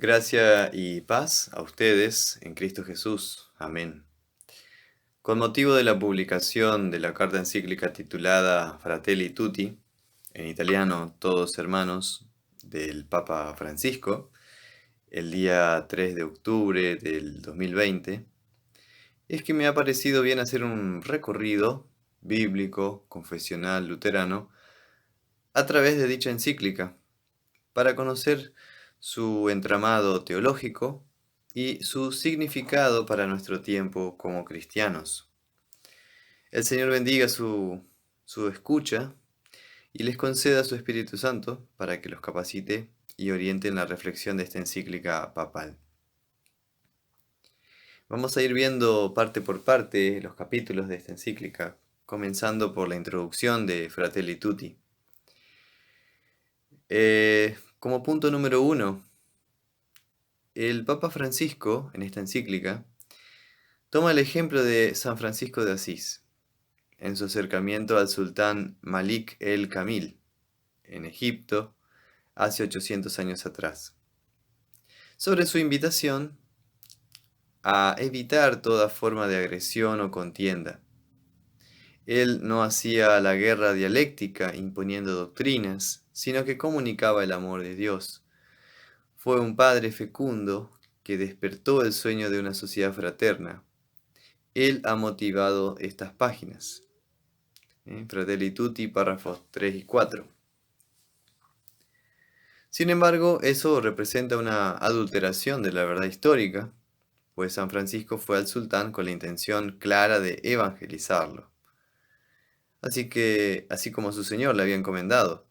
Gracia y paz a ustedes en Cristo Jesús. Amén. Con motivo de la publicación de la carta encíclica titulada Fratelli Tutti, en italiano Todos Hermanos, del Papa Francisco, el día 3 de octubre del 2020, es que me ha parecido bien hacer un recorrido bíblico, confesional, luterano, a través de dicha encíclica, para conocer su entramado teológico y su significado para nuestro tiempo como cristianos. El Señor bendiga su escucha y les conceda su Espíritu Santo para que los capacite y oriente en la reflexión de esta encíclica papal. Vamos a ir viendo parte por parte los capítulos de esta encíclica, comenzando por la introducción de Fratelli Tutti. Como punto número 1, el Papa Francisco, en esta encíclica, toma el ejemplo de San Francisco de Asís, en su acercamiento al sultán Malik el-Kamil, en Egipto, hace 800 años atrás, sobre su invitación a evitar toda forma de agresión o contienda. Él no hacía la guerra dialéctica imponiendo doctrinas, sino que comunicaba el amor de Dios. Fue un padre fecundo que despertó el sueño de una sociedad fraterna. Él ha motivado estas páginas. Fratelli Tutti, párrafos 3 y 4. Sin embargo, eso representa una adulteración de la verdad histórica, pues San Francisco fue al sultán con la intención clara de evangelizarlo. Así como su Señor le había encomendado,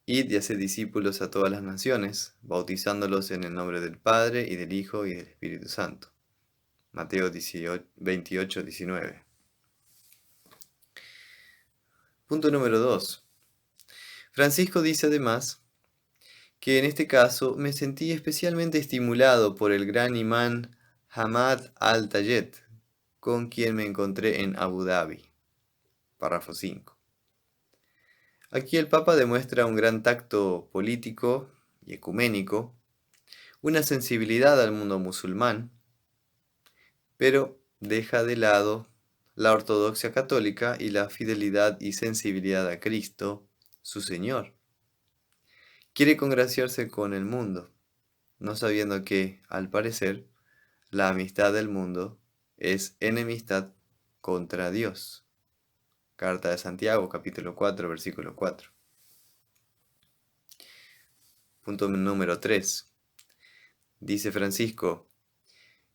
id y haced discípulos a todas las naciones, bautizándolos en el nombre del Padre, y del Hijo, y del Espíritu Santo. Mateo 28, 19. Punto número 2. Francisco dice además que en este caso me sentí especialmente estimulado por el gran imán Hamad al-Tayed, con quien me encontré en Abu Dhabi. Párrafo 5. Aquí el Papa demuestra un gran tacto político y ecuménico, una sensibilidad al mundo musulmán, pero deja de lado la ortodoxia católica y la fidelidad y sensibilidad a Cristo, su Señor. Quiere congraciarse con el mundo, no sabiendo que, al parecer, la amistad del mundo es enemistad contra Dios. Carta de Santiago, capítulo 4, versículo 4. Punto número 3. Dice Francisco,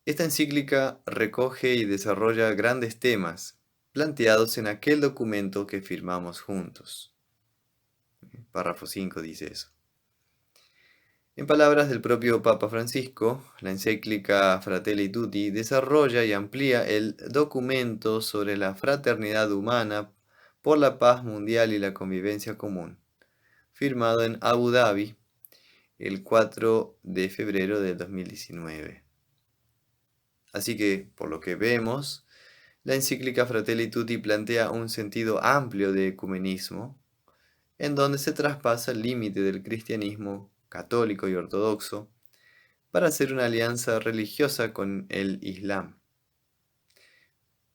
esta encíclica recoge y desarrolla grandes temas planteados en aquel documento que firmamos juntos. Párrafo 5 dice eso. En palabras del propio Papa Francisco, la encíclica Fratelli Tutti desarrolla y amplía el documento sobre la fraternidad humana por la paz mundial y la convivencia común, firmado en Abu Dhabi el 4 de febrero del 2019. Así que, por lo que vemos, la encíclica Fratelli Tutti plantea un sentido amplio de ecumenismo, en donde se traspasa el límite del cristianismo católico y ortodoxo para hacer una alianza religiosa con el Islam.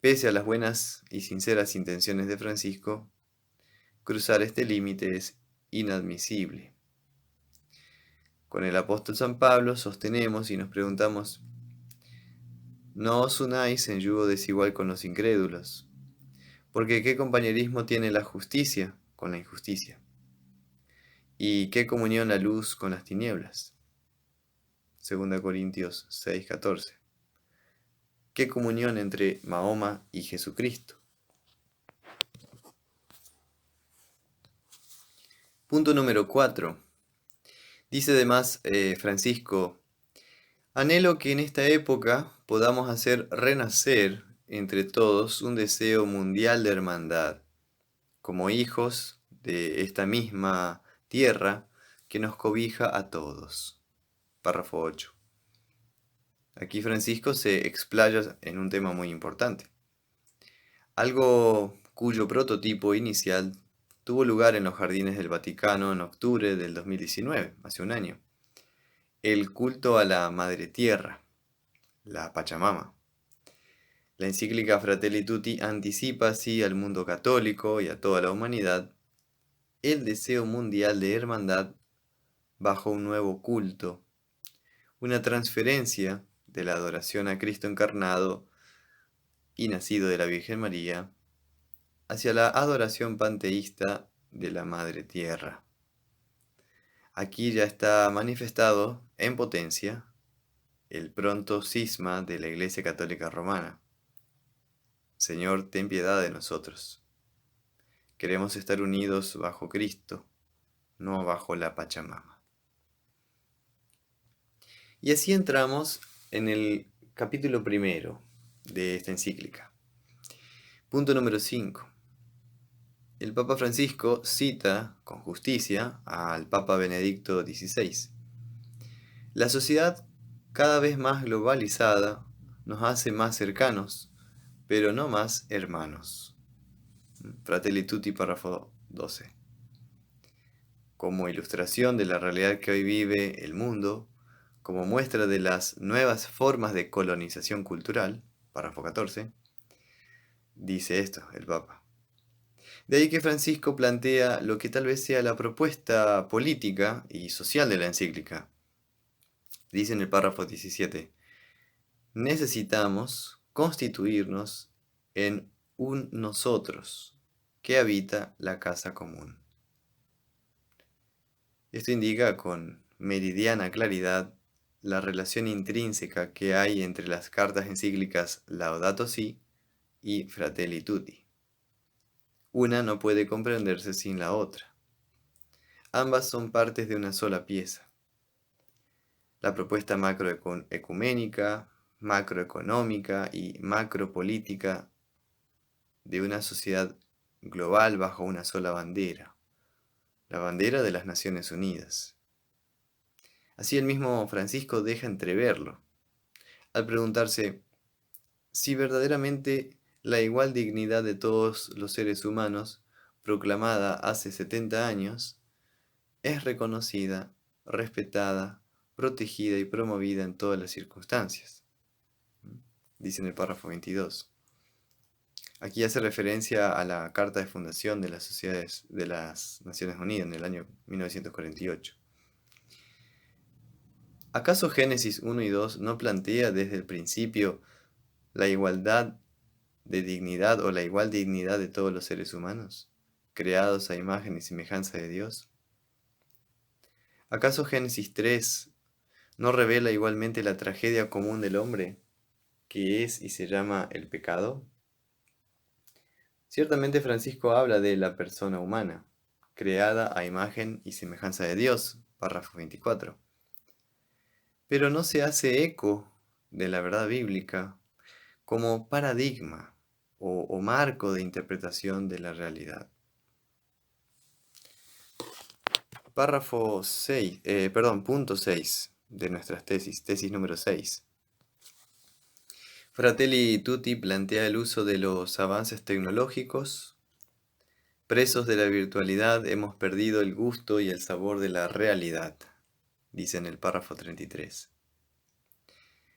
Pese a las buenas y sinceras intenciones de Francisco, cruzar este límite es inadmisible. Con el apóstol San Pablo sostenemos y nos preguntamos, no os unáis en yugo desigual con los incrédulos, porque ¿qué compañerismo tiene la justicia con la injusticia? ¿Y qué comunión la luz con las tinieblas? 2 Corintios 6:14. ¿Qué comunión entre Mahoma y Jesucristo? Punto número 4. Dice además Francisco, anhelo que en esta época podamos hacer renacer entre todos un deseo mundial de hermandad, como hijos de esta misma tierra que nos cobija a todos. Párrafo 8. Aquí Francisco se explaya en un tema muy importante, algo cuyo prototipo inicial tuvo lugar en los jardines del Vaticano en octubre del 2019, hace un año. el culto a la Madre Tierra, la Pachamama. La encíclica Fratelli Tutti anticipa así al mundo católico y a toda la humanidad el deseo mundial de hermandad bajo un nuevo culto, una transferencia de la adoración a Cristo encarnado y nacido de la Virgen María hacia la adoración panteísta de la Madre Tierra. Aquí ya está manifestado en potencia el pronto cisma de la Iglesia Católica Romana. Señor, ten piedad de nosotros. Queremos estar unidos bajo Cristo, no bajo la Pachamama. Y así entramos en el capítulo primero de esta encíclica. Punto número 5. El Papa Francisco cita con justicia al Papa Benedicto XVI. La sociedad cada vez más globalizada nos hace más cercanos, pero no más hermanos. Fratelli Tutti, párrafo 12. Como ilustración de la realidad que hoy vive el mundo, como muestra de las nuevas formas de colonización cultural, párrafo 14, dice esto el Papa. De ahí que Francisco plantea lo que tal vez sea la propuesta política y social de la encíclica. Dice en el párrafo 17, necesitamos constituirnos en un nosotros que habita la casa común. Esto indica con meridiana claridad la relación intrínseca que hay entre las cartas encíclicas Laudato Si y Fratelli Tutti. Una no puede comprenderse sin la otra. Ambas son partes de una sola pieza. La propuesta macroecuménica, macroeconómica y macropolítica de una sociedad global bajo una sola bandera, la bandera de las Naciones Unidas. Así el mismo Francisco deja entreverlo, al preguntarse si verdaderamente la igual dignidad de todos los seres humanos, proclamada hace 70 años, es reconocida, respetada, protegida y promovida en todas las circunstancias. Dice en el párrafo 22. Aquí hace referencia a la Carta de Fundación de las Sociedades de las Naciones Unidas en el año 1948. ¿Acaso Génesis 1 y 2 no plantea desde el principio la igualdad de dignidad o la igual dignidad de todos los seres humanos, creados a imagen y semejanza de Dios? ¿Acaso Génesis 3 no revela igualmente la tragedia común del hombre, que es y se llama el pecado? Ciertamente Francisco habla de la persona humana, creada a imagen y semejanza de Dios, párrafo 24. Pero no se hace eco de la verdad bíblica como paradigma o marco de interpretación de la realidad. Párrafo 6, punto 6 de nuestras tesis número 6. Fratelli Tutti plantea el uso de los avances tecnológicos. Presos de la virtualidad hemos perdido el gusto y el sabor de la realidad, dice en el párrafo 33.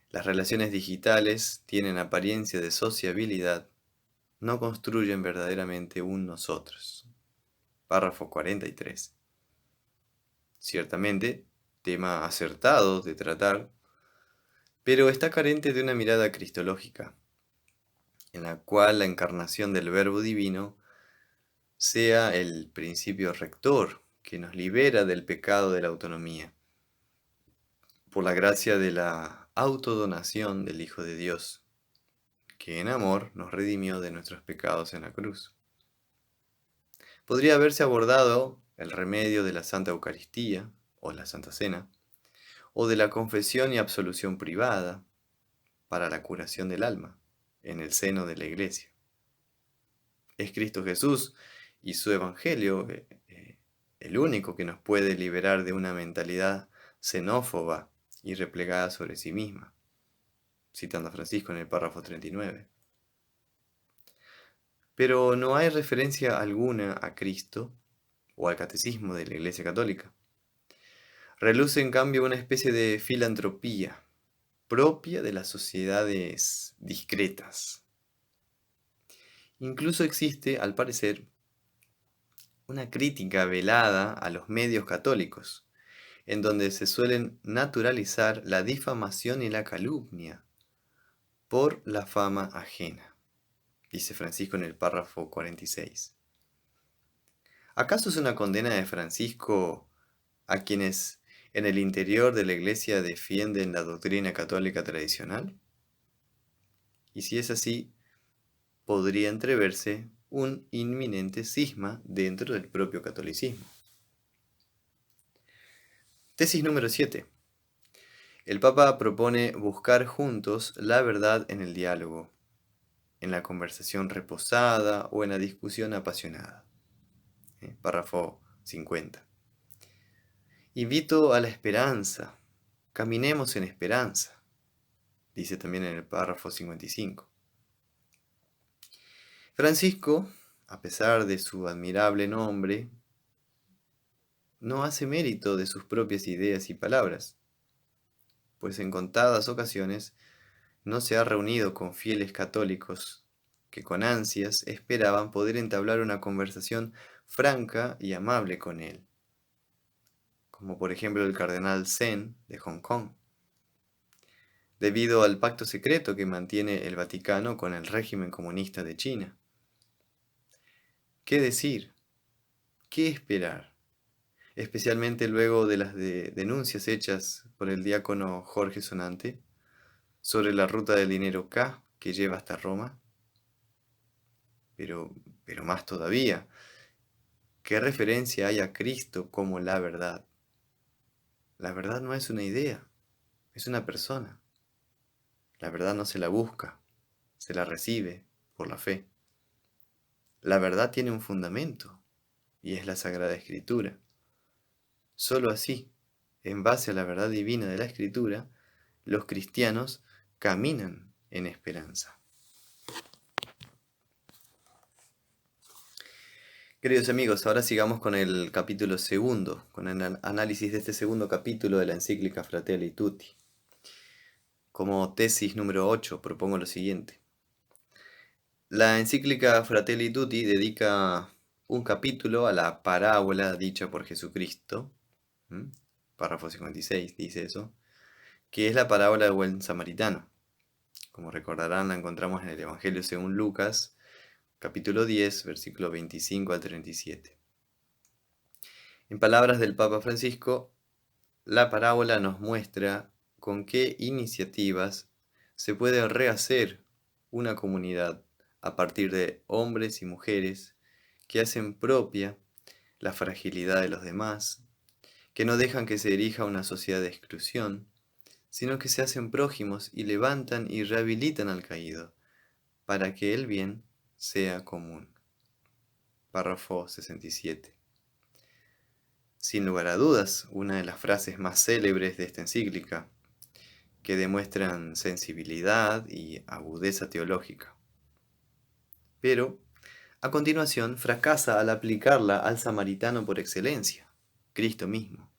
Las relaciones digitales tienen apariencia de sociabilidad, no construyen verdaderamente un nosotros. Párrafo 43. Ciertamente, tema acertado de tratar, pero está carente de una mirada cristológica, en la cual la encarnación del Verbo Divino sea el principio rector que nos libera del pecado de la autonomía, por la gracia de la autodonación del Hijo de Dios, que en amor nos redimió de nuestros pecados en la cruz. Podría haberse abordado el remedio de la Santa Eucaristía, o la Santa Cena, o de la confesión y absolución privada, para la curación del alma, en el seno de la Iglesia. Es Cristo Jesús y su Evangelio el único que nos puede liberar de una mentalidad xenófoba y replegada sobre sí misma, citando a Francisco en el párrafo 39. Pero no hay referencia alguna a Cristo o al catecismo de la Iglesia Católica. Reluce en cambio una especie de filantropía propia de las sociedades discretas. Incluso existe, al parecer, una crítica velada a los medios católicos, en donde se suelen naturalizar la difamación y la calumnia por la fama ajena, dice Francisco en el párrafo 46. ¿Acaso es una condena de Francisco a quienes en el interior de la Iglesia defienden la doctrina católica tradicional? Y si es así, podría entreverse un inminente cisma dentro del propio catolicismo. Tesis número 7. El Papa propone buscar juntos la verdad en el diálogo, en la conversación reposada o en la discusión apasionada. Párrafo 50. Invito a la esperanza, caminemos en esperanza, dice también en el párrafo 55. Francisco, a pesar de su admirable nombre, no hace mérito de sus propias ideas y palabras, pues en contadas ocasiones no se ha reunido con fieles católicos que con ansias esperaban poder entablar una conversación franca y amable con él, como por ejemplo el cardenal Zen de Hong Kong, debido al pacto secreto que mantiene el Vaticano con el régimen comunista de China. ¿Qué decir? ¿Qué esperar? Especialmente luego de las denuncias hechas por el diácono Jorge Sonante sobre la ruta del dinero K que lleva hasta Roma. Pero, pero más todavía, ¿qué referencia hay a Cristo como la verdad? La verdad no es una idea, es una persona. La verdad no se la busca, se la recibe por la fe. La verdad tiene un fundamento, y es la Sagrada Escritura. Solo así, en base a la verdad divina de la Escritura, los cristianos caminan en esperanza. Queridos amigos, ahora sigamos con el capítulo segundo, con el análisis de este segundo capítulo de la encíclica Fratelli Tutti. Como tesis número 8 propongo lo siguiente. La encíclica Fratelli Tutti dedica un capítulo a la parábola dicha por Jesucristo, párrafo 56 dice eso, que es la parábola del buen samaritano. Como recordarán, la encontramos en el Evangelio según Lucas, capítulo 10, versículo 25 al 37. En palabras del Papa Francisco, la parábola nos muestra con qué iniciativas se puede rehacer una comunidad a partir de hombres y mujeres que hacen propia la fragilidad de los demás, que no dejan que se erija una sociedad de exclusión, sino que se hacen prójimos y levantan y rehabilitan al caído, para que el bien sea común. Párrafo 67. Sin lugar a dudas, una de las frases más célebres de esta encíclica, que demuestran sensibilidad y agudeza teológica. Pero, a continuación, fracasa al aplicarla al samaritano por excelencia, Cristo mismo.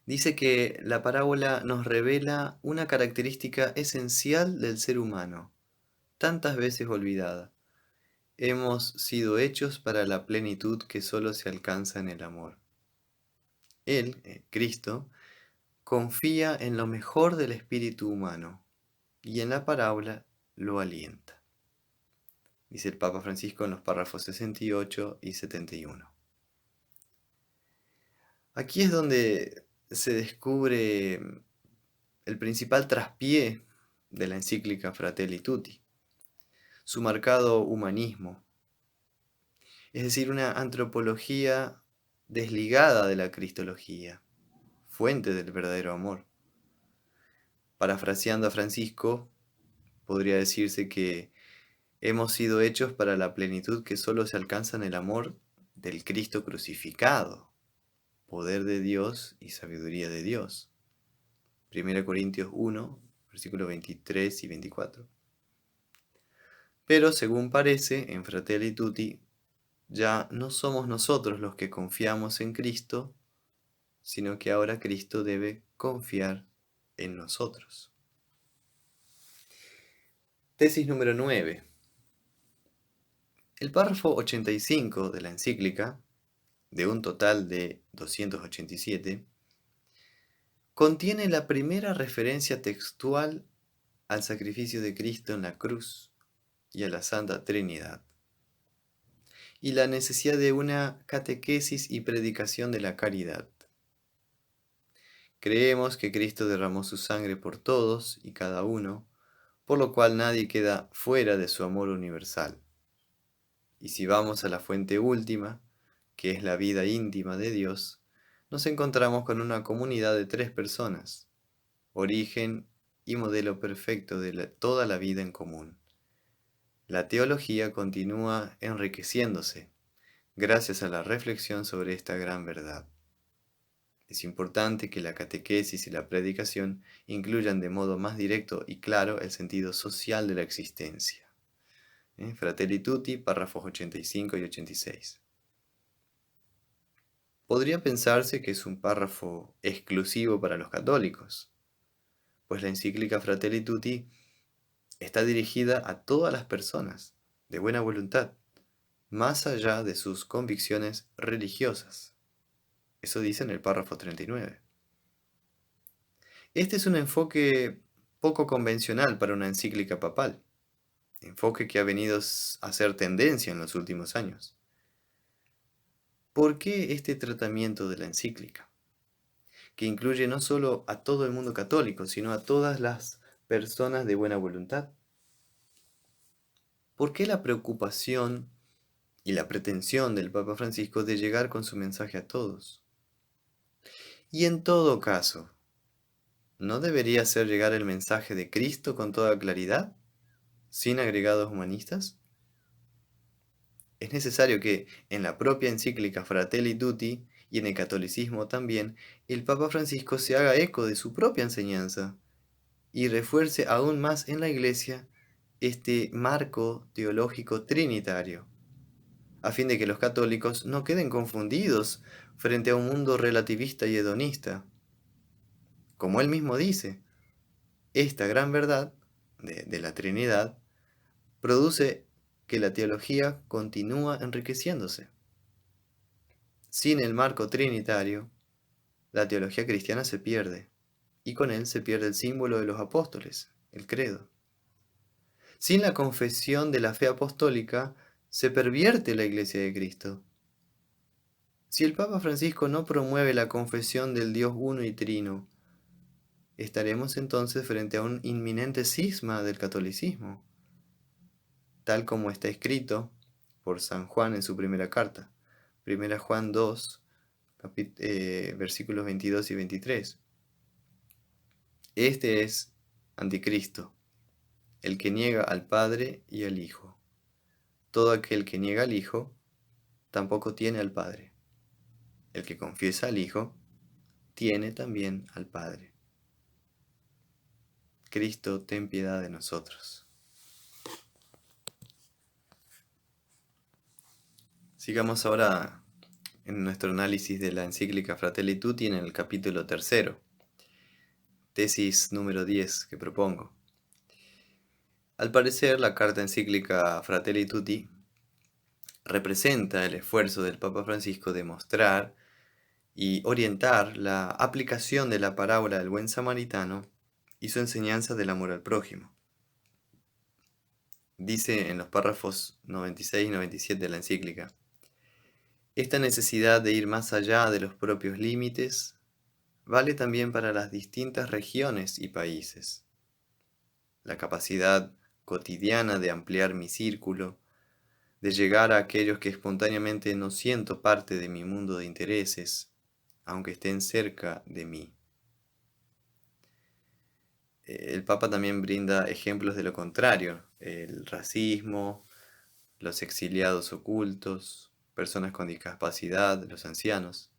Dice que la parábola nos revela una característica esencial del ser humano, tantas veces olvidada. Hemos sido hechos para la plenitud que solo se alcanza en el amor. Él, Cristo, confía en lo mejor del espíritu humano y en la parábola lo alienta, dice el Papa Francisco en los párrafos 68 y 71. Aquí es donde se descubre el principal traspié de la encíclica Fratelli Tutti, su marcado humanismo, es decir, una antropología desligada de la cristología, fuente del verdadero amor. Parafraseando a Francisco, podría decirse que hemos sido hechos para la plenitud que solo se alcanza en el amor del Cristo crucificado, poder de Dios y sabiduría de Dios. 1 Corintios 1, versículos 23 y 24. Pero, según parece, en Fratelli Tutti, ya no somos nosotros los que confiamos en Cristo, sino que ahora Cristo debe confiar en nosotros. Tesis número 9. El párrafo 85 de la encíclica, de un total de 287, contiene la primera referencia textual al sacrificio de Cristo en la cruz y a la Santa Trinidad, y la necesidad de una catequesis y predicación de la caridad. Creemos que Cristo derramó su sangre por todos y cada uno, por lo cual nadie queda fuera de su amor universal. Y si vamos a la fuente última, que es la vida íntima de Dios, nos encontramos con una comunidad de 3 personas, origen y modelo perfecto de toda la vida en común. La teología continúa enriqueciéndose gracias a la reflexión sobre esta gran verdad. Es importante que la catequesis y la predicación incluyan de modo más directo y claro el sentido social de la existencia. Fratelli Tutti, párrafos 85 y 86. Podría pensarse que es un párrafo exclusivo para los católicos, pues la encíclica Fratelli Tutti está dirigida a todas las personas de buena voluntad, más allá de sus convicciones religiosas. Eso dice en el párrafo 39. Este es un enfoque poco convencional para una encíclica papal, enfoque que ha venido a ser tendencia en los últimos años. ¿Por qué este tratamiento de la encíclica, que incluye no solo a todo el mundo católico, sino a todas las personas de buena voluntad? ¿Por qué la preocupación y la pretensión del Papa Francisco de llegar con su mensaje a todos? Y en todo caso, ¿no debería hacer llegar el mensaje de Cristo con toda claridad, sin agregados humanistas? Es necesario que, en la propia encíclica Fratelli Tutti y en el catolicismo también, el Papa Francisco se haga eco de su propia enseñanza y refuerce aún más en la Iglesia este marco teológico trinitario, a fin de que los católicos no queden confundidos frente a un mundo relativista y hedonista. Como él mismo dice, esta gran verdad de la Trinidad produce que la teología continúa enriqueciéndose. Sin el marco trinitario, la teología cristiana se pierde, y con él se pierde el símbolo de los apóstoles, el credo. Sin la confesión de la fe apostólica, se pervierte la Iglesia de Cristo. Si el Papa Francisco no promueve la confesión del Dios uno y trino, estaremos entonces frente a un inminente cisma del catolicismo, tal como está escrito por San Juan en su primera carta, 1 Juan 2, versículos 22 y 23. Este es Anticristo, el que niega al Padre y al Hijo. Todo aquel que niega al Hijo, tampoco tiene al Padre. El que confiesa al Hijo, tiene también al Padre. Cristo, ten piedad de nosotros. Sigamos ahora en nuestro análisis de la encíclica Fratelli Tutti en el capítulo 3, tesis número 10 que propongo. Al parecer, la carta encíclica Fratelli Tutti representa el esfuerzo del Papa Francisco de mostrar y orientar la aplicación de la parábola del buen samaritano y su enseñanza del amor al prójimo. Dice en los párrafos 96 y 97 de la encíclica: esta necesidad de ir más allá de los propios límites vale también para las distintas regiones y países. La capacidad cotidiana de ampliar mi círculo, de llegar a aquellos que espontáneamente no siento parte de mi mundo de intereses, aunque estén cerca de mí. El Papa también brinda ejemplos de lo contrario: el racismo, los exiliados ocultos, personas con discapacidad, los ancianos,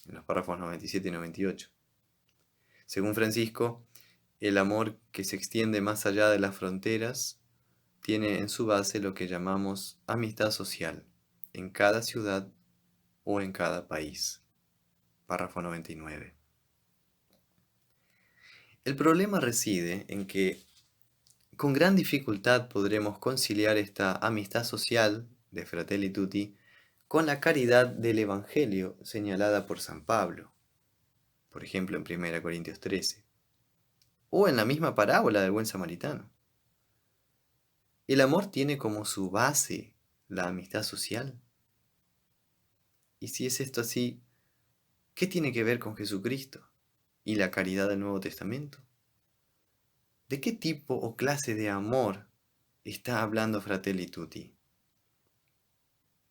en los párrafos 97 y 98. Según Francisco, el amor que se extiende más allá de las fronteras tiene en su base lo que llamamos amistad social, en cada ciudad o en cada país. párrafo 99. El problema reside en que con gran dificultad podremos conciliar esta amistad social de Fratelli Tutti con la caridad del Evangelio señalada por San Pablo, por ejemplo en 1 Corintios 13, o en la misma parábola del buen samaritano. El amor tiene como su base la amistad social. Y si es esto así, ¿qué tiene que ver con Jesucristo y la caridad del Nuevo Testamento? ¿De qué tipo o clase de amor está hablando Fratelli Tutti?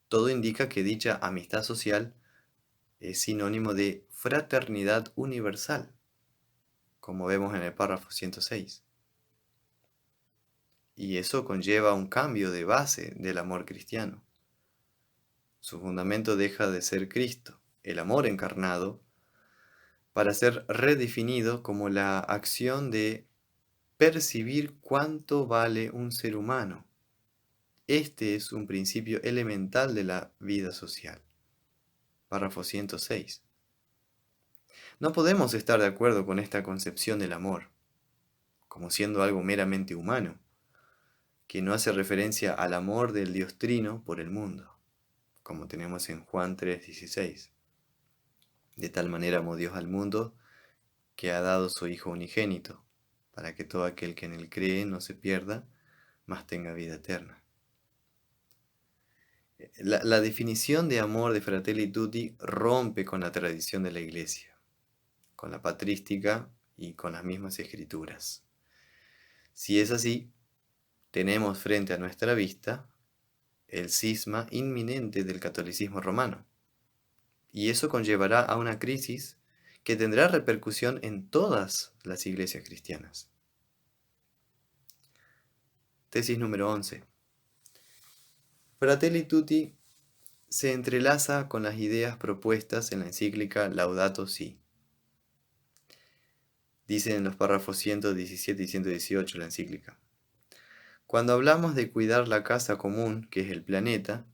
Todo indica que dicha amistad social es sinónimo de fraternidad universal, como vemos en el párrafo 106. Y eso conlleva un cambio de base del amor cristiano. Su fundamento deja de ser Cristo, el amor encarnado, para ser redefinido como la acción de percibir cuánto vale un ser humano. Este es un principio elemental de la vida social. Párrafo 106. No podemos estar de acuerdo con esta concepción del amor, como siendo algo meramente humano, que no hace referencia al amor del Dios Trino por el mundo, como tenemos en Juan 3:16. De tal manera amó Dios al mundo, que ha dado su Hijo unigénito, para que todo aquel que en él cree no se pierda, mas tenga vida eterna. La definición de amor de Fratelli Tutti rompe con la tradición de la Iglesia, con la patrística y con las mismas escrituras. Si es así, tenemos frente a nuestra vista el cisma inminente del catolicismo romano, y eso conllevará a una crisis que tendrá repercusión en todas las iglesias cristianas. Tesis número 11. Fratelli Tutti se entrelaza con las ideas propuestas en la encíclica Laudato Si. Dice en los párrafos 117 y 118 la encíclica: cuando hablamos de cuidar la casa común, que es el planeta,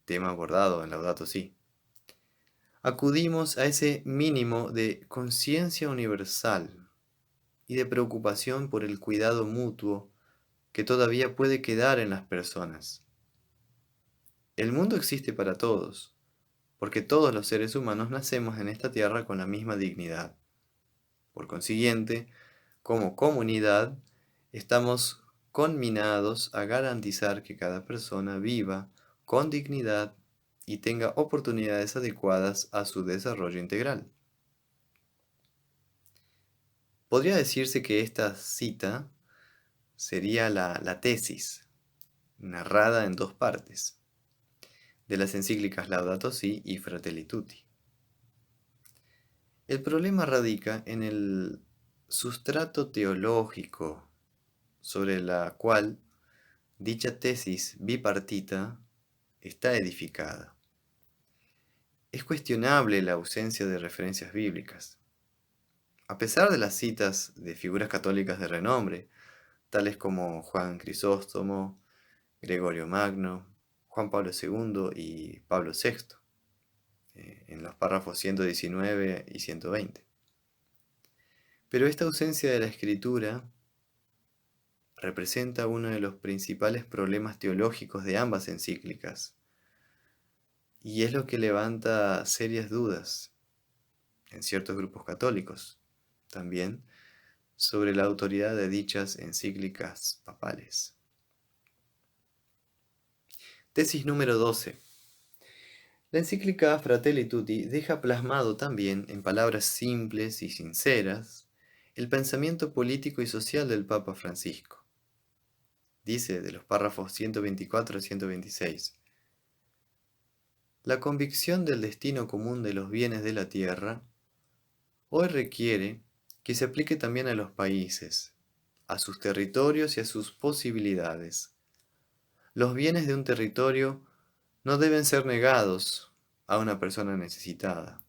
tema abordado en Laudato Si, acudimos a ese mínimo de conciencia universal y de preocupación por el cuidado mutuo que todavía puede quedar en las personas. El mundo existe para todos, porque todos los seres humanos nacemos en esta tierra con la misma dignidad. Por consiguiente, como comunidad, estamos conminados a garantizar que cada persona viva con dignidad y tenga oportunidades adecuadas a su desarrollo integral. Podría decirse que esta cita sería la tesis, narrada en dos partes, de las encíclicas Laudato Si y Fratelli Tutti. El problema radica en el sustrato teológico sobre la cual dicha tesis bipartita está edificada. Es cuestionable la ausencia de referencias bíblicas. A pesar de las citas de figuras católicas de renombre, tales como Juan Crisóstomo, Gregorio Magno, Juan Pablo II y Pablo VI, en los párrafos 119 y 120. Pero esta ausencia de la escritura representa uno de los principales problemas teológicos de ambas encíclicas, y es lo que levanta serias dudas en ciertos grupos católicos, también sobre la autoridad de dichas encíclicas papales. Tesis número 12. La encíclica Fratelli Tutti deja plasmado también, en palabras simples y sinceras, el pensamiento político y social del Papa Francisco. Dice de los párrafos 124 a 126: la convicción del destino común de los bienes de la tierra hoy requiere que se aplique también a los países, a sus territorios y a sus posibilidades. Los bienes de un territorio no deben ser negados a una persona necesitada,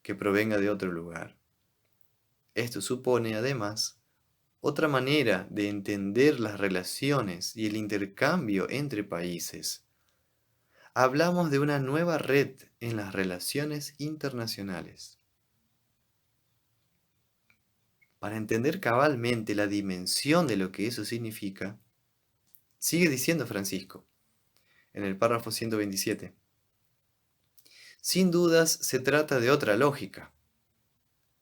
que provenga de otro lugar. Esto supone, además, otra manera de entender las relaciones y el intercambio entre países, hablamos de una nueva red en las relaciones internacionales. Para entender cabalmente la dimensión de lo que eso significa, sigue diciendo Francisco en el párrafo 127. Sin dudas se trata de otra lógica,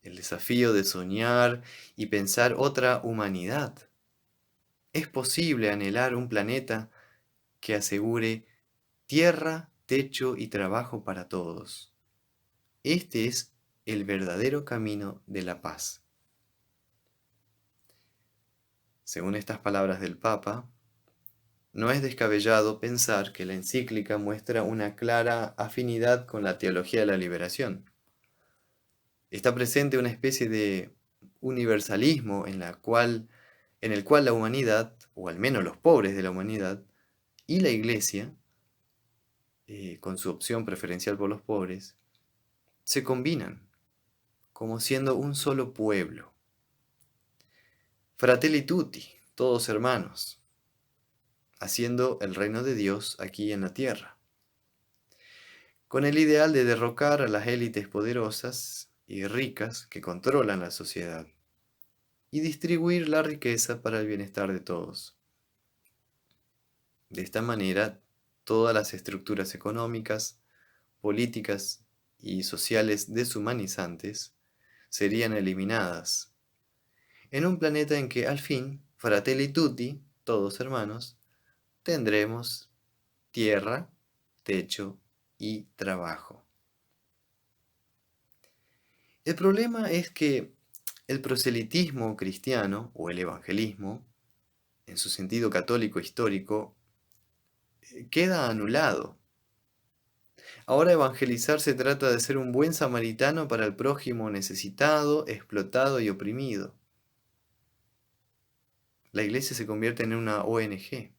el desafío de soñar y pensar otra humanidad. Es posible anhelar un planeta que asegure tierra, techo y trabajo para todos. Este es el verdadero camino de la paz. Según estas palabras del Papa, no es descabellado pensar que la encíclica muestra una clara afinidad con la teología de la liberación. Está presente una especie de universalismo en el cual la humanidad, o al menos los pobres de la humanidad, y la Iglesia, con su opción preferencial por los pobres, se combinan como siendo un solo pueblo. Fratelli tutti, todos hermanos, haciendo el reino de Dios aquí en la tierra, con el ideal de derrocar a las élites poderosas y ricas que controlan la sociedad y distribuir la riqueza para el bienestar de todos. De esta manera, todas las estructuras económicas, políticas y sociales deshumanizantes serían eliminadas, en un planeta en que al fin, fratelli tutti, todos hermanos, tendremos tierra, techo y trabajo. El problema es que el proselitismo cristiano, o el evangelismo, en su sentido católico histórico, queda anulado. Ahora evangelizar se trata de ser un buen samaritano para el prójimo necesitado, explotado y oprimido. La iglesia se convierte en una ONG.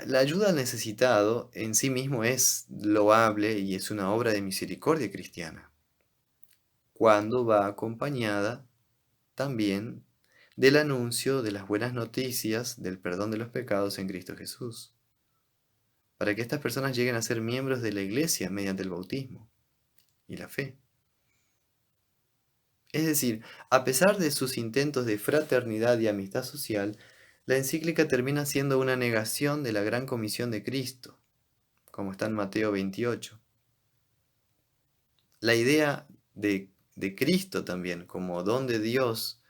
La ayuda al necesitado en sí mismo es loable y es una obra de misericordia cristiana, cuando va acompañada también del anuncio de las buenas noticias del perdón de los pecados en Cristo Jesús, para que estas personas lleguen a ser miembros de la iglesia mediante el bautismo y la fe. Es decir, a pesar de sus intentos de fraternidad y amistad social, la encíclica termina siendo una negación de la gran comisión de Cristo, como está en Mateo 28. La idea de Cristo también como don de Dios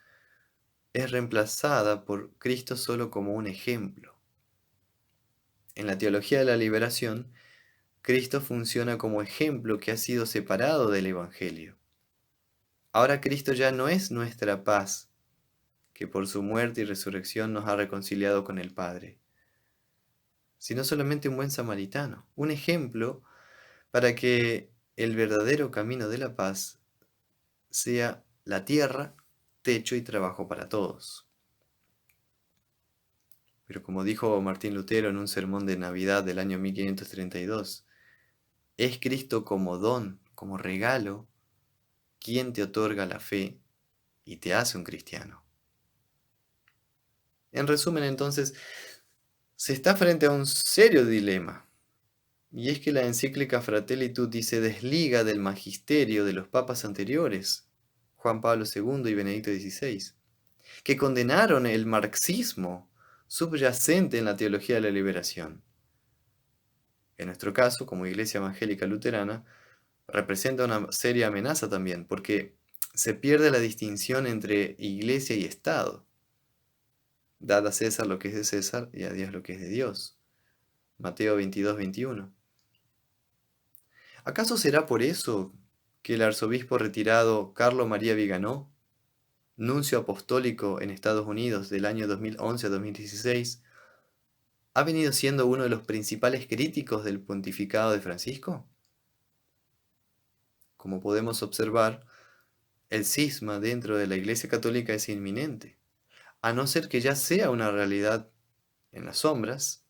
es reemplazada por Cristo solo como un ejemplo. En la teología de la liberación, Cristo funciona como ejemplo que ha sido separado del Evangelio. Ahora Cristo ya no es nuestra paz, que por su muerte y resurrección nos ha reconciliado con el Padre, sino solamente un buen samaritano, un ejemplo para que el verdadero camino de la paz sea la tierra, techo y trabajo para todos. Pero como dijo Martín Lutero en un sermón de Navidad del año 1532, es Cristo como don, como regalo, quien te otorga la fe y te hace un cristiano. En resumen, entonces, se está frente a un serio dilema, y es que la encíclica Fratelli Tutti se desliga del magisterio de los papas anteriores, Juan Pablo II y Benedicto XVI, que condenaron el marxismo subyacente en la teología de la liberación. En nuestro caso, como Iglesia Evangélica Luterana, representa una seria amenaza también, porque se pierde la distinción entre Iglesia y Estado. Dad a César lo que es de César y a Dios lo que es de Dios. Mateo 22, 21. ¿Acaso será por eso que el arzobispo retirado Carlo María Viganò, nuncio apostólico en Estados Unidos del año 2011 a 2016, ha venido siendo uno de los principales críticos del pontificado de Francisco? Como podemos observar, el cisma dentro de la Iglesia Católica es inminente, a no ser que ya sea una realidad en las sombras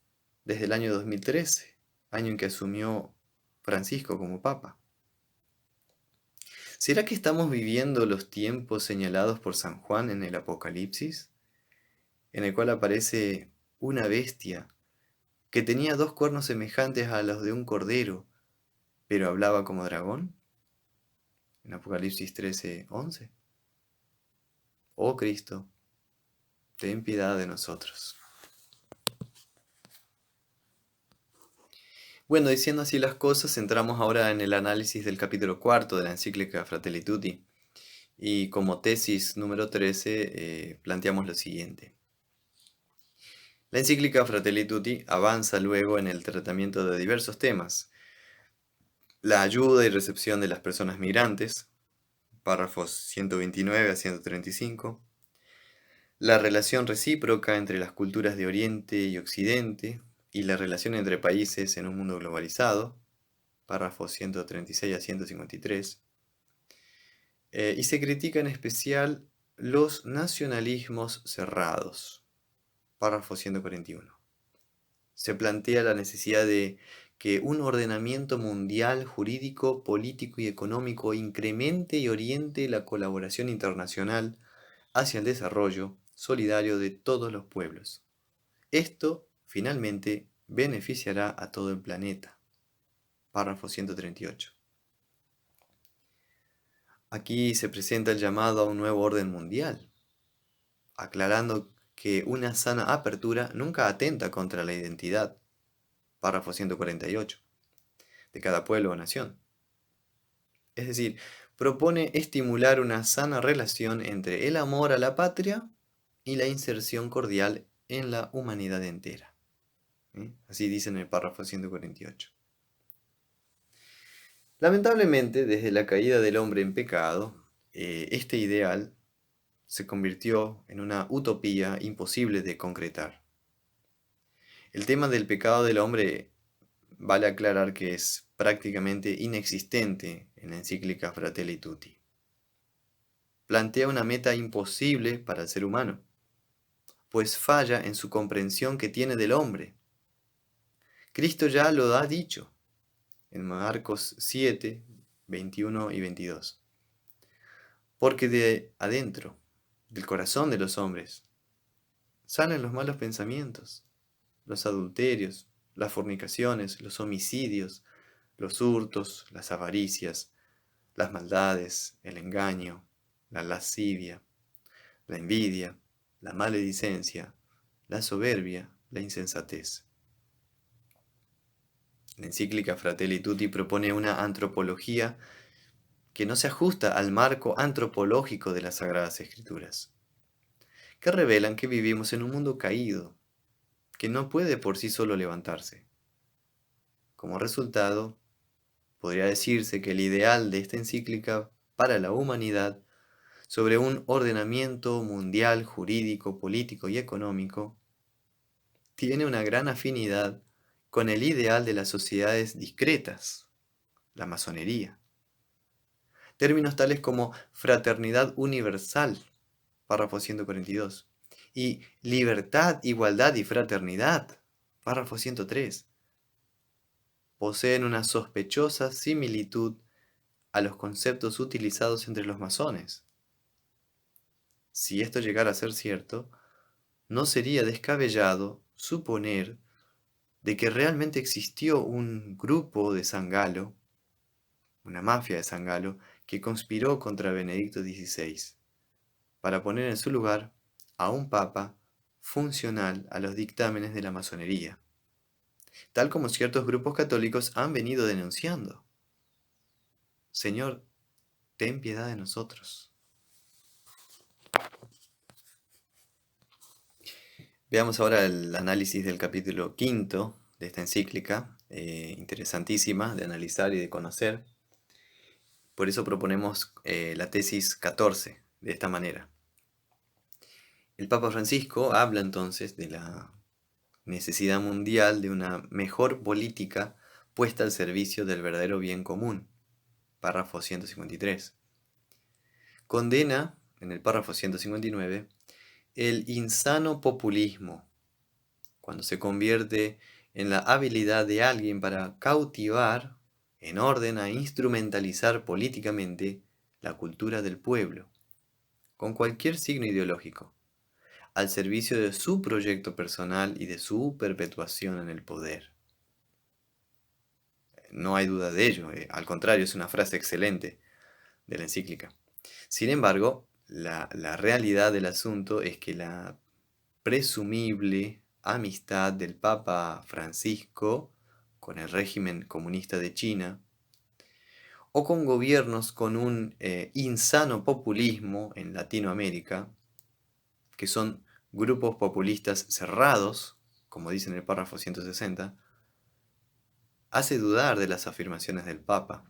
desde el año 2013, año en que asumió Francisco como Papa. ¿Será que estamos viviendo los tiempos señalados por San Juan en el Apocalipsis, en el cual aparece una bestia que tenía 2 cuernos semejantes a los de un cordero, pero hablaba como dragón? En Apocalipsis 13:11. Oh Cristo, ten piedad de nosotros. Bueno, diciendo así las cosas, entramos ahora en el análisis del capítulo 4 de la encíclica Fratelli Tutti. Y como tesis número 13, planteamos lo siguiente. La encíclica Fratelli Tutti avanza luego en el tratamiento de diversos temas. La ayuda y recepción de las personas migrantes, párrafos 129 a 135. La relación recíproca entre las culturas de Oriente y Occidente y la relación entre países en un mundo globalizado, párrafos 136 a 153. Y se critica en especial los nacionalismos cerrados, párrafo 141. Se plantea la necesidad de que un ordenamiento mundial jurídico, político y económico incremente y oriente la colaboración internacional hacia el desarrollo solidario de todos los pueblos. Esto, finalmente, beneficiará a todo el planeta. Párrafo 138. Aquí se presenta el llamado a un nuevo orden mundial, aclarando que una sana apertura nunca atenta contra la identidad, párrafo 148, de cada pueblo o nación. Es decir, propone estimular una sana relación entre el amor a la patria y la inserción cordial en la humanidad entera. Así dice en el párrafo 148. Lamentablemente, desde la caída del hombre en pecado, este ideal se convirtió en una utopía imposible de concretar. El tema del pecado del hombre vale aclarar que es prácticamente inexistente en la encíclica Fratelli Tutti. Plantea una meta imposible para el ser humano, pues falla en su comprensión que tiene del hombre. Cristo ya lo ha dicho en Marcos 7, 21 y 22. Porque de adentro, del corazón de los hombres, salen los malos pensamientos, los adulterios, las fornicaciones, los homicidios, los hurtos, las avaricias, las maldades, el engaño, la lascivia, la envidia, la maledicencia, la soberbia, la insensatez. La encíclica Fratelli Tutti propone una antropología que no se ajusta al marco antropológico de las Sagradas Escrituras, que revelan que vivimos en un mundo caído, que no puede por sí solo levantarse. Como resultado, podría decirse que el ideal de esta encíclica para la humanidad sobre un ordenamiento mundial jurídico, político y económico tiene una gran afinidad con el ideal de las sociedades discretas, la masonería. Términos tales como fraternidad universal, párrafo 142, y libertad, igualdad y fraternidad, párrafo 103, poseen una sospechosa similitud a los conceptos utilizados entre los masones. Si esto llegara a ser cierto, no sería descabellado suponer de que realmente existió un grupo de San Galo, una mafia de San Galo, que conspiró contra Benedicto XVI, para poner en su lugar a un papa funcional a los dictámenes de la masonería, tal como ciertos grupos católicos han venido denunciando. Señor, ten piedad de nosotros. Veamos ahora el análisis del capítulo 5 de esta encíclica, interesantísima de analizar y de conocer. Por eso proponemos la tesis 14 de esta manera. El Papa Francisco habla entonces de la necesidad mundial de una mejor política puesta al servicio del verdadero bien común, párrafo 153. Condena, en el párrafo 159, el insano populismo, cuando se convierte en la habilidad de alguien para cautivar, en orden a instrumentalizar políticamente la cultura del pueblo, con cualquier signo ideológico, al servicio de su proyecto personal y de su perpetuación en el poder. No hay duda de ello, al contrario, es una frase excelente de la encíclica. Sin embargo, la realidad del asunto es que la presumible amistad del Papa Francisco con el régimen comunista de China o con gobiernos con un insano populismo en Latinoamérica, que son grupos populistas cerrados, como dice en el párrafo 160, hace dudar de las afirmaciones del Papa.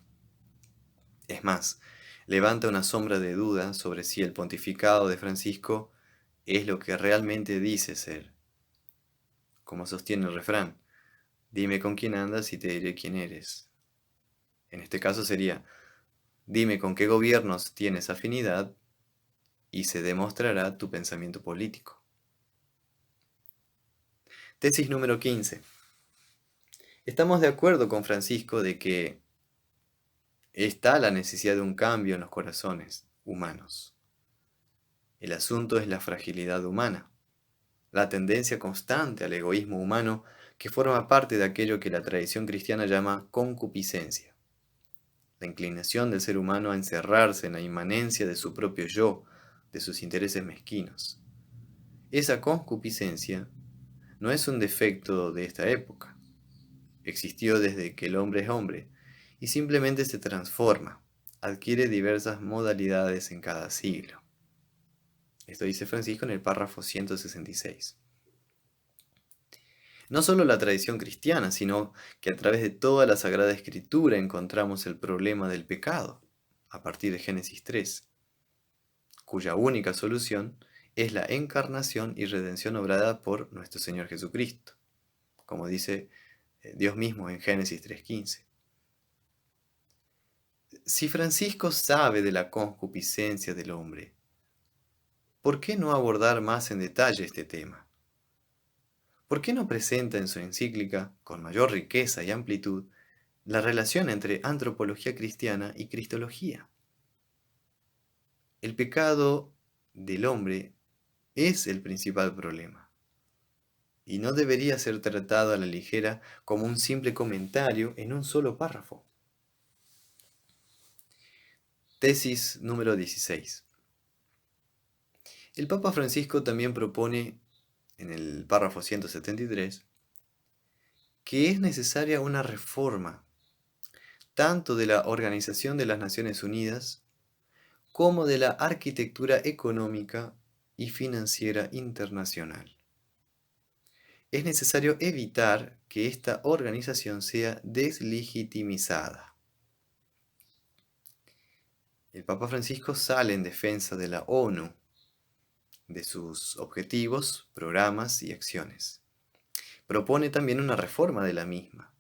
Es más, levanta una sombra de duda sobre si el pontificado de Francisco es lo que realmente dice ser. Como sostiene el refrán, dime con quién andas y te diré quién eres. En este caso sería, dime con qué gobiernos tienes afinidad y se demostrará tu pensamiento político. Tesis número 15. Estamos de acuerdo con Francisco de que está la necesidad de un cambio en los corazones humanos. El asunto es la fragilidad humana, la tendencia constante al egoísmo humano que forma parte de aquello que la tradición cristiana llama concupiscencia, la inclinación del ser humano a encerrarse en la inmanencia de su propio yo, de sus intereses mezquinos. Esa concupiscencia no es un defecto de esta época, existió desde que el hombre es hombre y simplemente se transforma, adquiere diversas modalidades en cada siglo. Esto dice Francisco en el párrafo 166. No solo la tradición cristiana, sino que a través de toda la Sagrada Escritura encontramos el problema del pecado, a partir de Génesis 3, cuya única solución es la encarnación y redención obrada por nuestro Señor Jesucristo, como dice Dios mismo en Génesis 3:15. Si Francisco sabe de la concupiscencia del hombre, ¿por qué no abordar más en detalle este tema? ¿Por qué no presenta en su encíclica, con mayor riqueza y amplitud, la relación entre antropología cristiana y cristología? El pecado del hombre es el principal problema, y no debería ser tratado a la ligera como un simple comentario en un solo párrafo. Tesis número 16. El Papa Francisco también propone, en el párrafo 173, que es necesaria una reforma, tanto de la Organización de las Naciones Unidas, como de la arquitectura económica y financiera internacional. Es necesario evitar que esta organización sea deslegitimizada. El Papa Francisco sale en defensa de la ONU, de sus objetivos, programas y acciones. Propone también una reforma de la misma.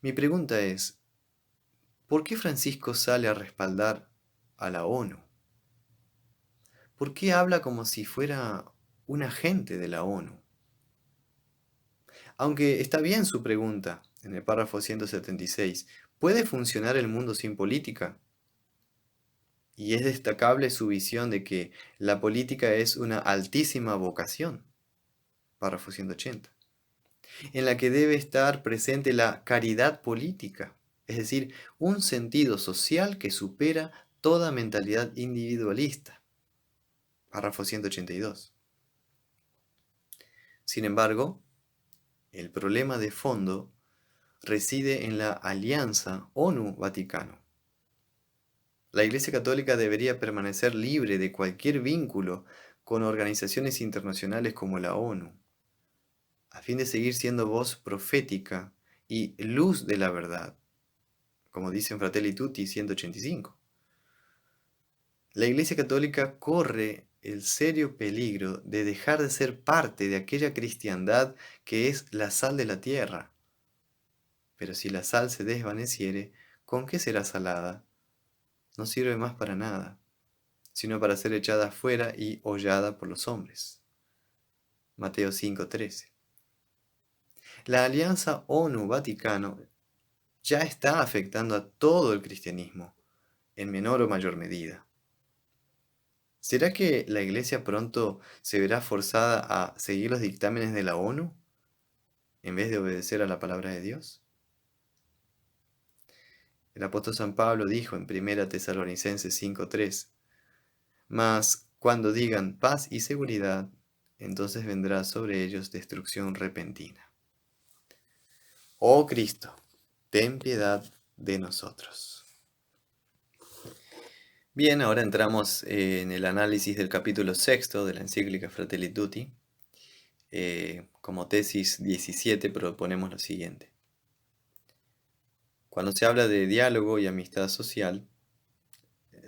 Mi pregunta es, ¿por qué Francisco sale a respaldar a la ONU? ¿Por qué habla como si fuera un agente de la ONU? Aunque está bien su pregunta, en el párrafo 176, ¿puede funcionar el mundo sin política? Y es destacable su visión de que la política es una altísima vocación, párrafo 180, en la que debe estar presente la caridad política, es decir, un sentido social que supera toda mentalidad individualista, párrafo 182. Sin embargo, el problema de fondo reside en la alianza ONU-Vaticano. La Iglesia Católica debería permanecer libre de cualquier vínculo con organizaciones internacionales como la ONU, a fin de seguir siendo voz profética y luz de la verdad, como dice en Fratelli Tutti 185. La Iglesia Católica corre el serio peligro de dejar de ser parte de aquella cristiandad que es la sal de la tierra. Pero si la sal se desvaneciere, ¿con qué será salada? No sirve más para nada, sino para ser echada afuera y hollada por los hombres. Mateo 5:13. La alianza ONU-Vaticano ya está afectando a todo el cristianismo, en menor o mayor medida. ¿Será que la Iglesia pronto se verá forzada a seguir los dictámenes de la ONU en vez de obedecer a la palabra de Dios? El apóstol San Pablo dijo en 1 Tesalonicenses 5:3: Mas cuando digan paz y seguridad, entonces vendrá sobre ellos destrucción repentina. Oh Cristo, ten piedad de nosotros. Bien, ahora entramos en el análisis del capítulo sexto de la encíclica Fratelli Tutti. Como tesis 17 proponemos lo siguiente. Cuando se habla de diálogo y amistad social,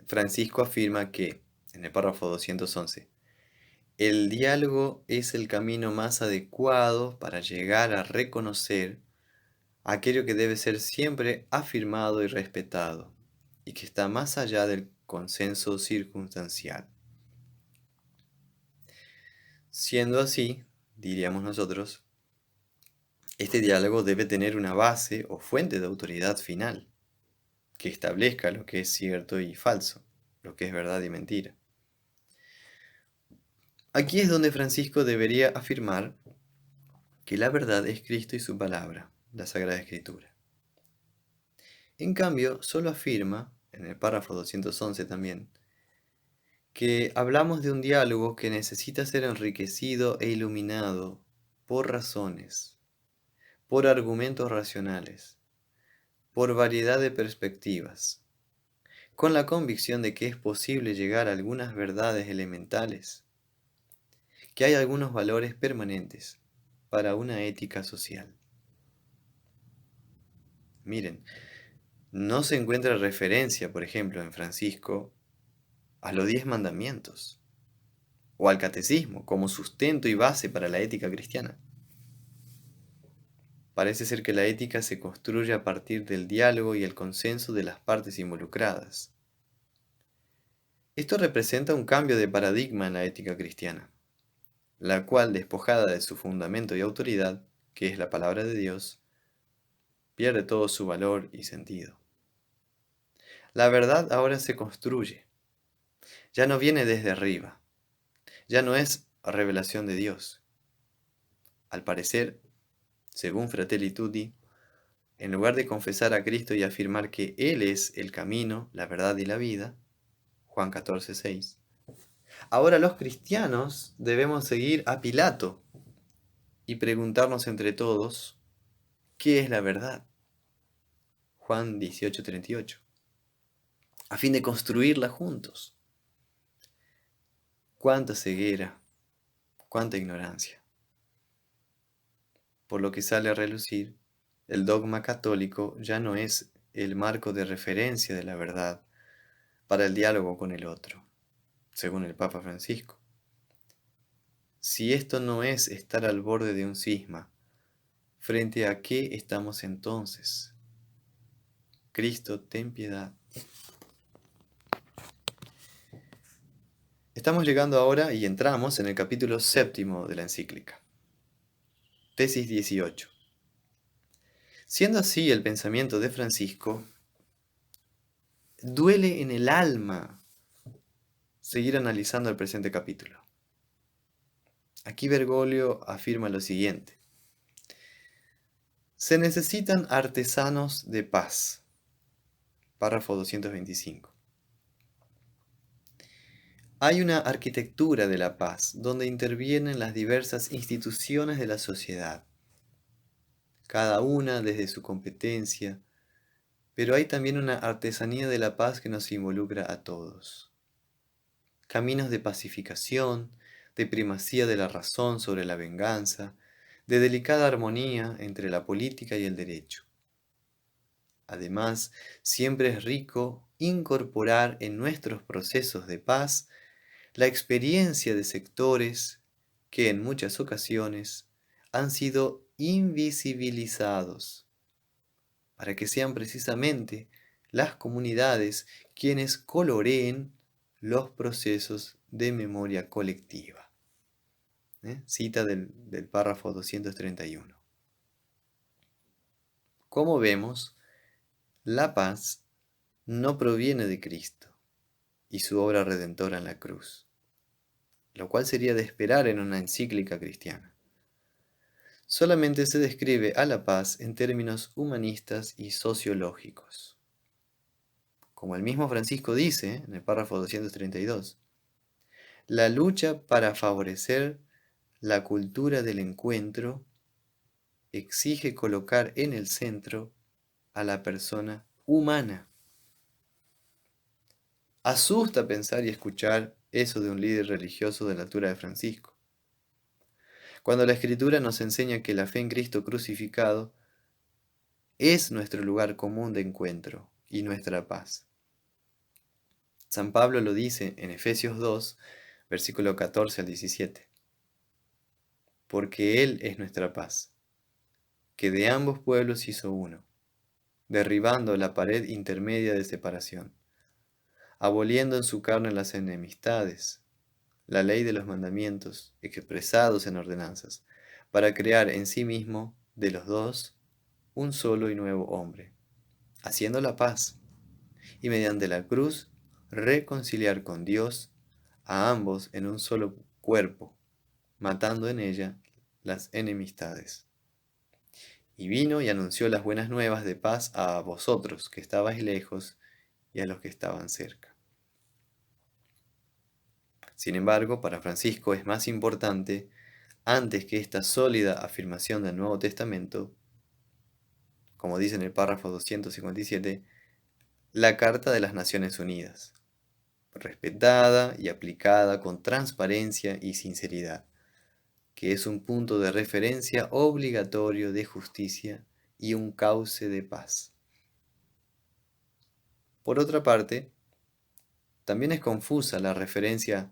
Francisco afirma que, en el párrafo 211, el diálogo es el camino más adecuado para llegar a reconocer aquello que debe ser siempre afirmado y respetado, y que está más allá del consenso circunstancial. Siendo así, diríamos nosotros, este diálogo debe tener una base o fuente de autoridad final, que establezca lo que es cierto y falso, lo que es verdad y mentira. Aquí es donde Francisco debería afirmar que la verdad es Cristo y su palabra, la Sagrada Escritura. En cambio, solo afirma, en el párrafo 211 también, que hablamos de un diálogo que necesita ser enriquecido e iluminado por razones, por argumentos racionales, por variedad de perspectivas, con la convicción de que es posible llegar a algunas verdades elementales, que hay algunos valores permanentes para una ética social. Miren, no se encuentra referencia, por ejemplo, en Francisco, a los 10 mandamientos o al catecismo como sustento y base para la ética cristiana. Parece ser que la ética se construye a partir del diálogo y el consenso de las partes involucradas. Esto representa un cambio de paradigma en la ética cristiana, la cual, despojada de su fundamento y autoridad, que es la palabra de Dios, pierde todo su valor y sentido. La verdad ahora se construye, ya no viene desde arriba, ya no es revelación de Dios. Al parecer, según Fratelli Tutti, en lugar de confesar a Cristo y afirmar que Él es el camino, la verdad y la vida, Juan 14:6, ahora los cristianos debemos seguir a Pilato y preguntarnos entre todos, ¿qué es la verdad? Juan 18:38, a fin de construirla juntos. Cuánta ceguera, cuánta ignorancia. Por lo que sale a relucir, el dogma católico ya no es el marco de referencia de la verdad para el diálogo con el otro, según el Papa Francisco. Si esto no es estar al borde de un cisma, ¿frente a qué estamos entonces? Cristo, ten piedad. Estamos llegando ahora y entramos en el capítulo séptimo de la encíclica. Tesis 18. Siendo así el pensamiento de Francisco, duele en el alma seguir analizando el presente capítulo. Aquí Bergoglio afirma lo siguiente: se necesitan artesanos de paz. Párrafo 225. Hay una arquitectura de la paz donde intervienen las diversas instituciones de la sociedad, cada una desde su competencia, pero hay también una artesanía de la paz que nos involucra a todos. Caminos de pacificación, de primacía de la razón sobre la venganza, de delicada armonía entre la política y el derecho. Además, siempre es rico incorporar en nuestros procesos de paz la experiencia de sectores que en muchas ocasiones han sido invisibilizados, para que sean precisamente las comunidades quienes coloreen los procesos de memoria colectiva. Cita del párrafo 231. Como vemos, la paz no proviene de Cristo y su obra redentora en la cruz, lo cual sería de esperar en una encíclica cristiana. Solamente se describe a la paz en términos humanistas y sociológicos. Como el mismo Francisco dice en el párrafo 232, la lucha para favorecer la cultura del encuentro exige colocar en el centro a la persona humana. Asusta pensar y escuchar eso de un líder religioso de la altura de Francisco, cuando la Escritura nos enseña que la fe en Cristo crucificado es nuestro lugar común de encuentro y nuestra paz. San Pablo lo dice en Efesios 2, versículo 14 al 17, porque Él es nuestra paz, que de ambos pueblos hizo uno, derribando la pared intermedia de separación, aboliendo en su carne las enemistades, la ley de los mandamientos expresados en ordenanzas, para crear en sí mismo de los dos un solo y nuevo hombre, haciendo la paz, y mediante la cruz reconciliar con Dios a ambos en un solo cuerpo, matando en ella las enemistades. Y vino y anunció las buenas nuevas de paz a vosotros que estabais lejos y a los que estaban cerca. Sin embargo, para Francisco es más importante, antes que esta sólida afirmación del Nuevo Testamento, como dice en el párrafo 257, la Carta de las Naciones Unidas, respetada y aplicada con transparencia y sinceridad, que es un punto de referencia obligatorio de justicia y un cauce de paz. Por otra parte, también es confusa la referencia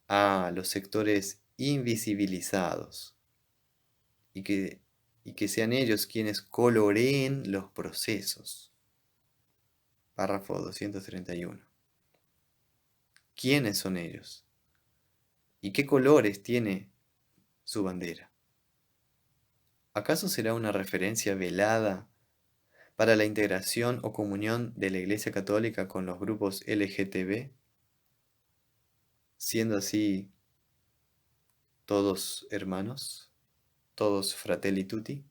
a los sectores invisibilizados y que sean ellos quienes coloreen los procesos. Párrafo 231. ¿Quiénes son ellos? ¿Y qué colores tiene su bandera? ¿Acaso será una referencia velada para la integración o comunión de la Iglesia Católica con los grupos LGTB, siendo así todos hermanos, todos fratelli tutti?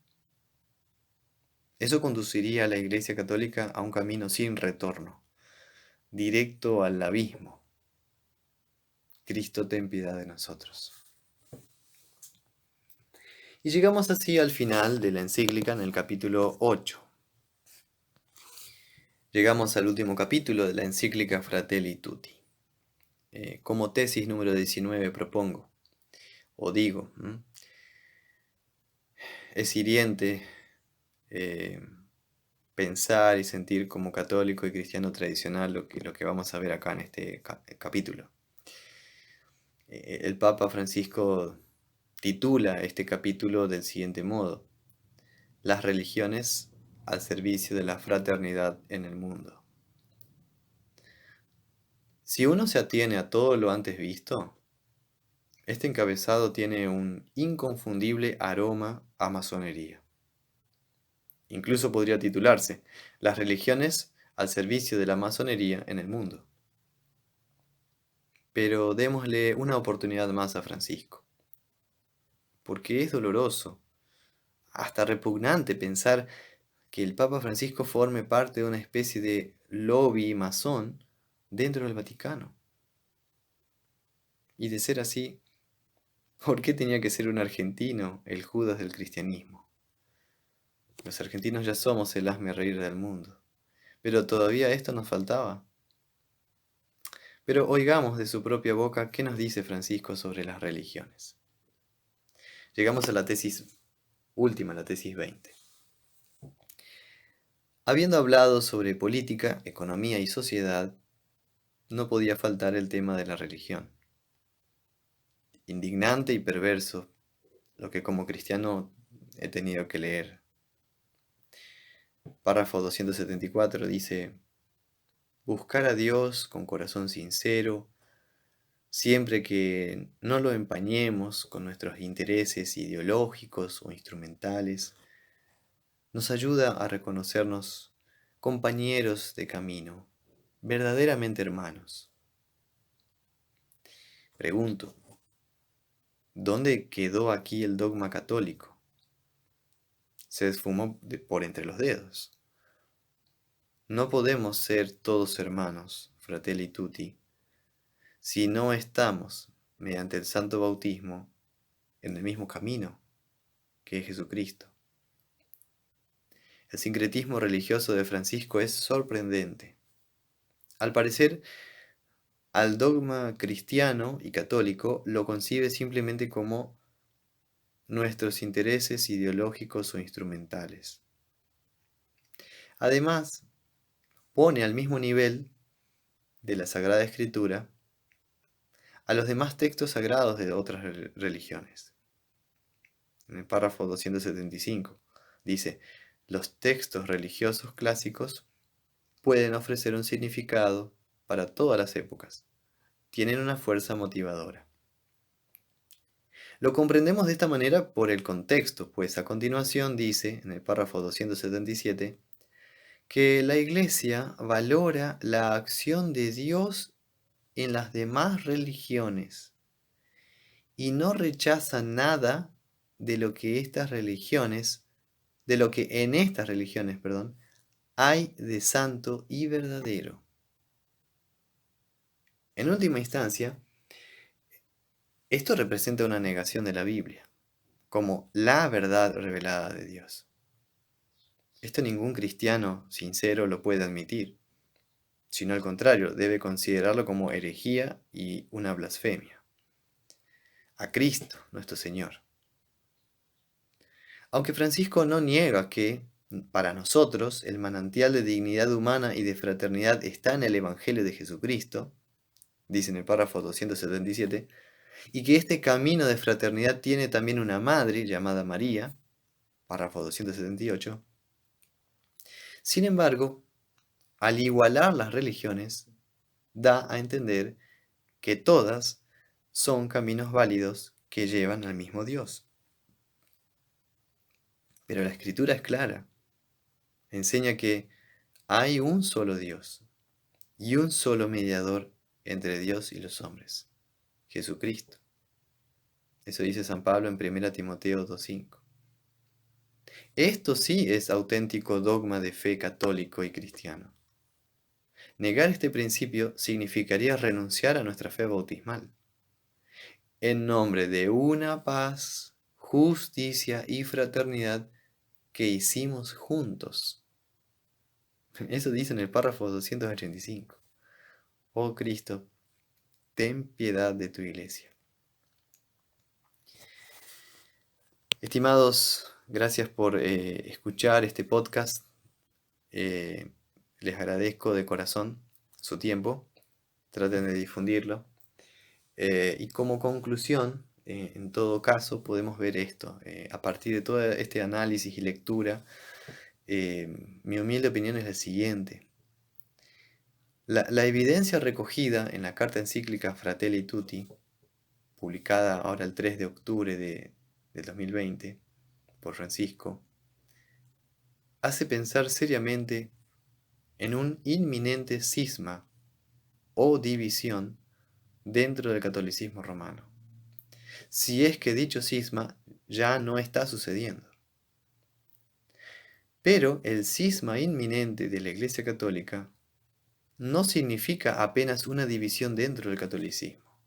Eso conduciría a la Iglesia Católica a un camino sin retorno, directo al abismo. Cristo, ten piedad de nosotros. Y llegamos así al final de la encíclica en el capítulo 8. Llegamos al último capítulo de la encíclica Fratelli Tutti. Como tesis número 19 propongo, o digo, es hiriente pensar y sentir como católico y cristiano tradicional lo que vamos a ver acá en este capítulo. El Papa Francisco titula este capítulo del siguiente modo: Las religiones al servicio de la fraternidad en el mundo. Si uno se atiene a todo lo antes visto, este encabezado tiene un inconfundible aroma a masonería. Incluso podría titularse Las religiones al servicio de la masonería en el mundo. Pero démosle una oportunidad más a Francisco, porque es doloroso, hasta repugnante pensar que el Papa Francisco forme parte de una especie de lobby masón dentro del Vaticano. Y de ser así, ¿por qué tenía que ser un argentino el Judas del cristianismo? Los argentinos ya somos el hazme reír del mundo, pero todavía esto nos faltaba. Pero oigamos de su propia boca qué nos dice Francisco sobre las religiones. Llegamos a la tesis última, la tesis 20. Habiendo hablado sobre política, economía y sociedad, no podía faltar el tema de la religión. Indignante y perverso, lo que como cristiano he tenido que leer. Párrafo 274 dice: buscar a Dios con corazón sincero, siempre que no lo empañemos con nuestros intereses ideológicos o instrumentales, nos ayuda a reconocernos compañeros de camino, verdaderamente hermanos. Pregunto, ¿dónde quedó aquí el dogma católico? Se esfumó por entre los dedos. No podemos ser todos hermanos, fratelli tutti, si no estamos, mediante el santo bautismo, en el mismo camino que es Jesucristo. El sincretismo religioso de Francisco es sorprendente. Al parecer, al dogma cristiano y católico lo concibe simplemente como nuestros intereses ideológicos o instrumentales. Además, pone al mismo nivel de la Sagrada Escritura a los demás textos sagrados de otras religiones. En el párrafo 275 dice, los textos religiosos clásicos pueden ofrecer un significado para todas las épocas. Tienen una fuerza motivadora. Lo comprendemos de esta manera por el contexto, pues a continuación dice, en el párrafo 277, que la Iglesia valora la acción de Dios en las demás religiones y no rechaza nada de lo que en estas religiones, hay de santo y verdadero. En última instancia, esto representa una negación de la Biblia, como la verdad revelada de Dios. Esto ningún cristiano sincero lo puede admitir, sino al contrario, debe considerarlo como herejía y una blasfemia. A Cristo, nuestro Señor. Aunque Francisco no niega que, para nosotros, el manantial de dignidad humana y de fraternidad está en el Evangelio de Jesucristo, dice en el párrafo 277, y que este camino de fraternidad tiene también una madre llamada María, párrafo 278. Sin embargo, al igualar las religiones, da a entender que todas son caminos válidos que llevan al mismo Dios. Pero la Escritura es clara. Enseña que hay un solo Dios y un solo mediador entre Dios y los hombres, Jesucristo. Eso dice San Pablo en 1 Timoteo 2:5. Esto sí es auténtico dogma de fe católico y cristiano. Negar este principio significaría renunciar a nuestra fe bautismal. En nombre de una paz, justicia y fraternidad que hicimos juntos. Eso dice en el párrafo 285. Oh Cristo, ten piedad de tu iglesia. Estimados, gracias por escuchar este podcast. Les agradezco de corazón su tiempo. Traten de difundirlo. Y como conclusión, en todo caso, podemos ver esto. A partir de todo este análisis y lectura, mi humilde opinión es la siguiente. La evidencia recogida en la carta encíclica Fratelli Tutti, publicada ahora el 3 de octubre del 2020 por Francisco, hace pensar seriamente en un inminente cisma o división dentro del catolicismo romano. Si es que dicho cisma ya no está sucediendo. Pero el cisma inminente de la Iglesia Católica no significa apenas una división dentro del catolicismo,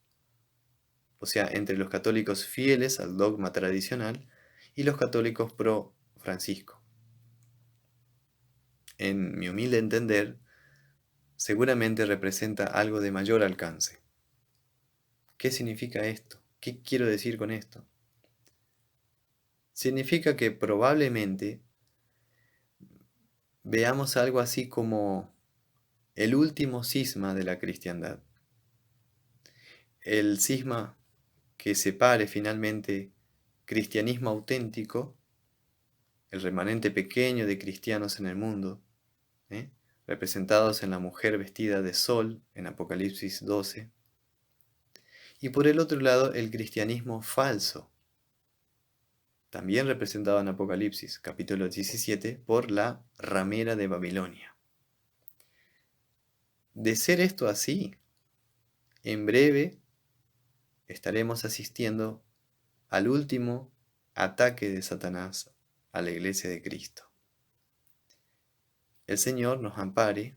o sea, entre los católicos fieles al dogma tradicional y los católicos pro Francisco. En mi humilde entender, seguramente representa algo de mayor alcance. ¿Qué significa esto? ¿Qué quiero decir con esto? Significa que probablemente veamos algo así como el último cisma de la cristiandad. El cisma que separe finalmente cristianismo auténtico, el remanente pequeño de cristianos en el mundo, representados en la mujer vestida de sol en Apocalipsis 12, y por el otro lado el cristianismo falso, también representado en Apocalipsis capítulo 17 por la ramera de Babilonia. De ser esto así, en breve estaremos asistiendo al último ataque de Satanás a la iglesia de Cristo. El Señor nos ampare,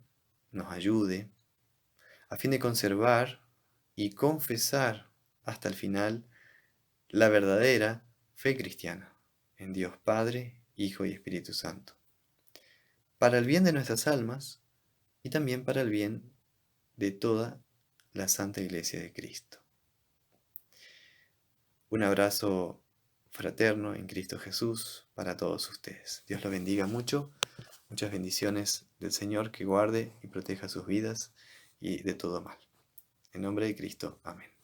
nos ayude, a fin de conservar y confesar hasta el final la verdadera fe cristiana en Dios Padre, Hijo y Espíritu Santo, para el bien de nuestras almas y también para el bien de toda la Santa Iglesia de Cristo. Un abrazo fraterno en Cristo Jesús para todos ustedes. Dios los bendiga mucho. Muchas bendiciones del Señor que guarde y proteja sus vidas y de todo mal. En nombre de Cristo. Amén.